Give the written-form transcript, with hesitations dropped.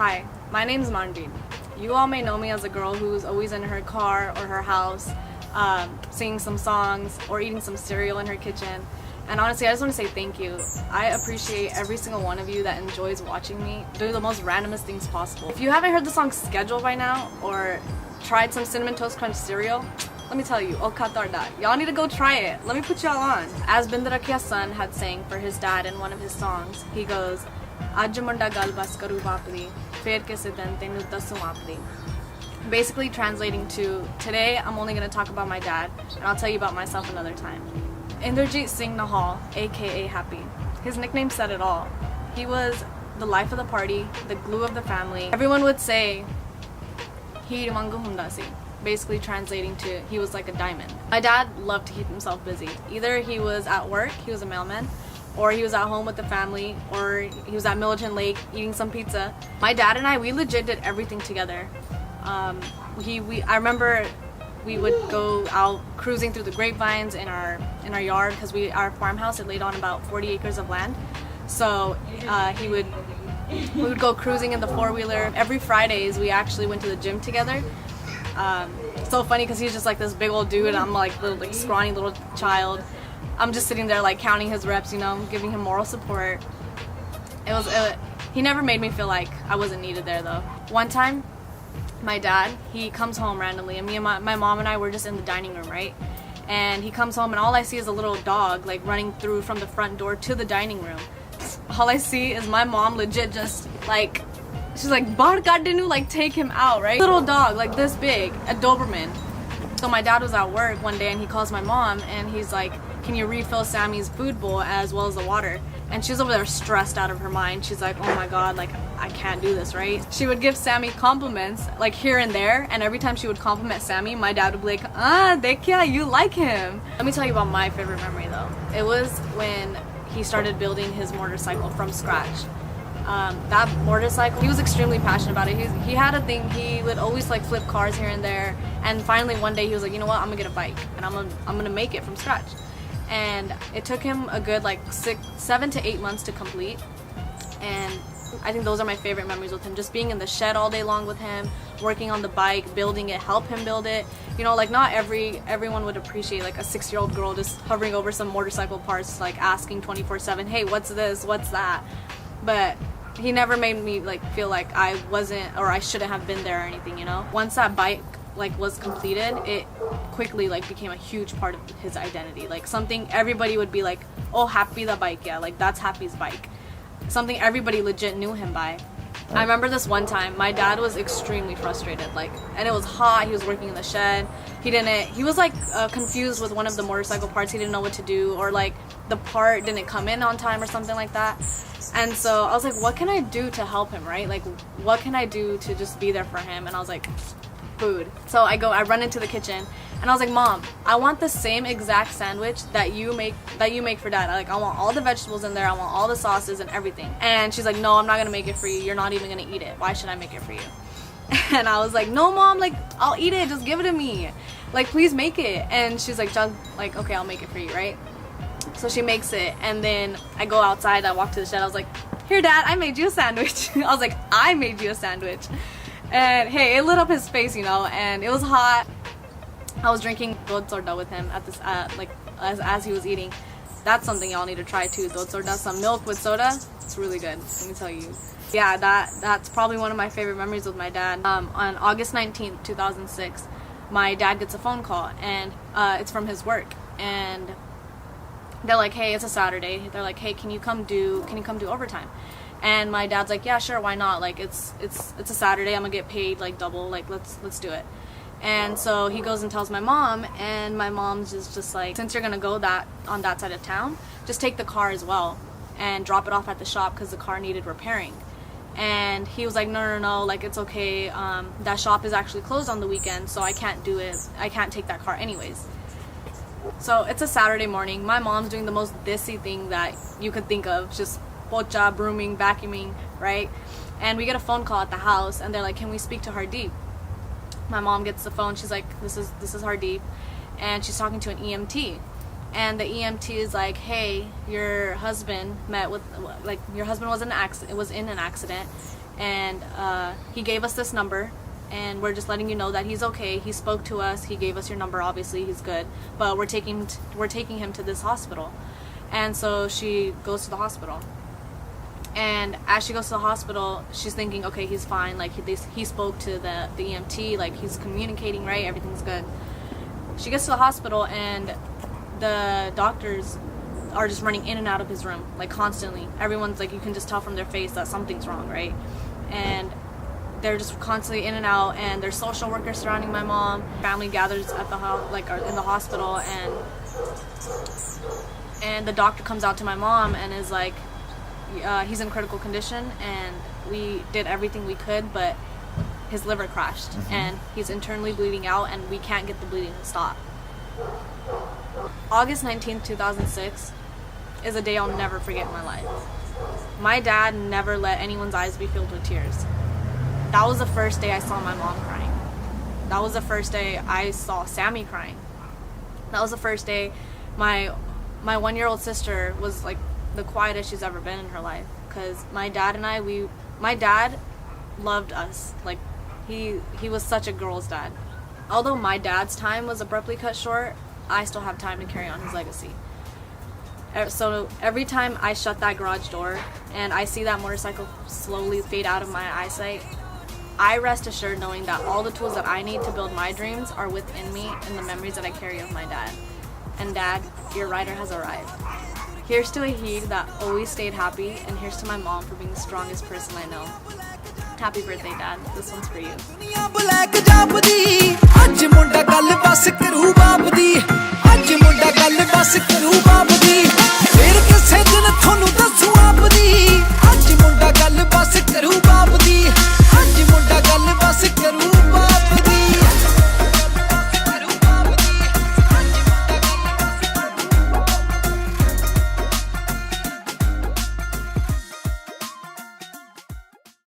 Hi, my name's Manjeet. You all may know me as a girl who's always in her car or her house, singing some songs or eating some cereal in her kitchen. And honestly, I just want to say thank you. I appreciate every single one of you that enjoys watching me do the most randomest things possible. If you haven't heard the song Schedule by now or tried some Cinnamon Toast Crunch cereal, let me tell you, y'all need to go try it. Let me put y'all on. As Bindarakia's son had sang for his dad in one of his songs, he goes, Aj munda gal bas karu bapdi, fer ke sidan tenu dasu apdi. Basically translating to, today I'm only going to talk about my dad, and I'll tell you about myself another time. Inderjeet Singh Nahal, aka Happy. His nickname said it all. He was the life of the party, the glue of the family. Everyone would say, Hi mangu hundasi. Basically translating to, he was like a diamond. My dad loved to keep himself busy. Either he was at work, he was a mailman, or he was at home with the family, or he was at Militant Lake eating some pizza. My dad and I, we legit did everything together. I remember we would go out cruising through the grapevines in our yard, because our farmhouse, it laid on about 40 acres of land. So we would go cruising in the four-wheeler. Every Fridays we actually went to the gym together. So funny because he's just like this big old dude and I'm like little scrawny little child. I'm just sitting there like counting his reps, you know, giving him moral support. He never made me feel like I wasn't needed there though. One time, my dad, he comes home randomly, and my mom and I were just in the dining room, right? And he comes home and all I see is a little dog like running through from the front door to the dining room. All I see is my mom legit just like, she's like, Bar Gardenu, like take him out, right? Little dog, like this big, a Doberman. So my dad was at work one day and he calls my mom and he's like, can you refill Sammy's food bowl as well as the water? And she's over there stressed out of her mind. She's like, oh my god, like I can't do this, right? She would give Sammy compliments like here and there, and every time she would compliment Sammy, my dad would be like, dekya, you like him. Let me tell you about my favorite memory though. It was when he started building his motorcycle from scratch. That motorcycle, he was extremely passionate about it. He had a thing, he would always like flip cars here and there, and finally one day he was like, you know what, I'm gonna get a bike and I'm gonna make it from scratch. And it took him a good like 7 to 8 months to complete, and I think those are my favorite memories with him, just being in the shed all day long with him, working on the bike, building it, help him build it. You know, like not everyone would appreciate like a 6-year-old girl just hovering over some motorcycle parts, like asking 24/7, hey, what's this, what's that? But he never made me like feel like I wasn't, or I shouldn't have been there or anything, you know? Once that bike like was completed, it quickly like became a huge part of his identity. Like something everybody would be like, oh, Happy the bike, yeah, like that's Happy's bike. Something everybody legit knew him by. I remember this one time, my dad was extremely frustrated, like, and it was hot, he was working in the shed, he was like confused with one of the motorcycle parts, he didn't know what to do, or like the part didn't come in on time or something like that. And so I was like, what can I do to help him, right? Like, what can I do to just be there for him? And I was like, food. So I run into the kitchen and I was like, Mom, I want the same exact sandwich that you make for Dad. I want all the vegetables in there, I want all the sauces and everything. And she's like, no, I'm not gonna make it for you, you're not even gonna eat it, why should I make it for you? And I was like, no Mom, like I'll eat it, just give it to me, like please make it. And she's like, like okay, I'll make it for you, right? So she makes it, and then I go outside, I walk to the shed, I was like, here Dad, I made you a sandwich. I was like, I made you a sandwich. And hey, it lit up his face, you know, and it was hot. I was drinking dod sorda with him at this, like as he was eating. That's something y'all need to try too, dod sorda, some milk with soda. It's really good, let me tell you. Yeah, that's probably one of my favorite memories with my dad. On August 19th, 2006, my dad gets a phone call, and it's from his work, and they're like, hey, it's a Saturday. They're like, hey, can you come do overtime? And my dad's like, yeah, sure, why not? Like it's a Saturday, I'm gonna get paid like double, like let's do it. And so he goes and tells my mom, and my mom's just like, since you're gonna go on that side of town, just take the car as well and drop it off at the shop because the car needed repairing. And he was like, no, like it's okay, that shop is actually closed on the weekend, so I can't do it, I can't take that car anyways. So it's a Saturday morning, my mom's doing the most dissy thing that you could think of, just pocha, brooming, vacuuming, right? And we get a phone call at the house, and they're like, can we speak to Hardeep? My mom gets the phone, she's like, this is Hardeep, and she's talking to an EMT. And the EMT is like, hey, your husband was in an accident, and he gave us this number, and we're just letting you know that he's okay. He spoke to us. He gave us your number. Obviously, he's good, but we're taking him to this hospital. And so she goes to the hospital. And as she goes to the hospital, she's thinking, okay, he's fine. Like he spoke to the EMT. Like he's communicating, right? Everything's good. She gets to the hospital, and the doctors are just running in and out of his room, like constantly. Everyone's like, you can just tell from their face that something's wrong, right? And they're just constantly in and out, and there's social workers surrounding my mom. Family gathers at the in the hospital, and the doctor comes out to my mom and is like, he's in critical condition, and we did everything we could, but his liver crashed, and he's internally bleeding out, and we can't get the bleeding to stop. August 19th, 2006 is a day I'll never forget in my life. My dad never let anyone's eyes be filled with tears. That was the first day I saw my mom crying. That was the first day I saw Sammy crying. That was the first day my 1-year-old sister was like the quietest she's ever been in her life. Because my dad and my dad loved us. Like he was such a girl's dad. Although my dad's time was abruptly cut short, I still have time to carry on his legacy. So every time I shut that garage door and I see that motorcycle slowly fade out of my eyesight, I rest assured knowing that all the tools that I need to build my dreams are within me and the memories that I carry of my dad. And Dad, your rider has arrived. Here's to a he that always stayed happy, and here's to my mom for being the strongest person I know. Happy birthday, Dad. This one's for you. ਅੱਜ ਮੁੰਡਾ ਗੱਲ ਬਸ ਕਰੂ ਬਾਪ ਦੀ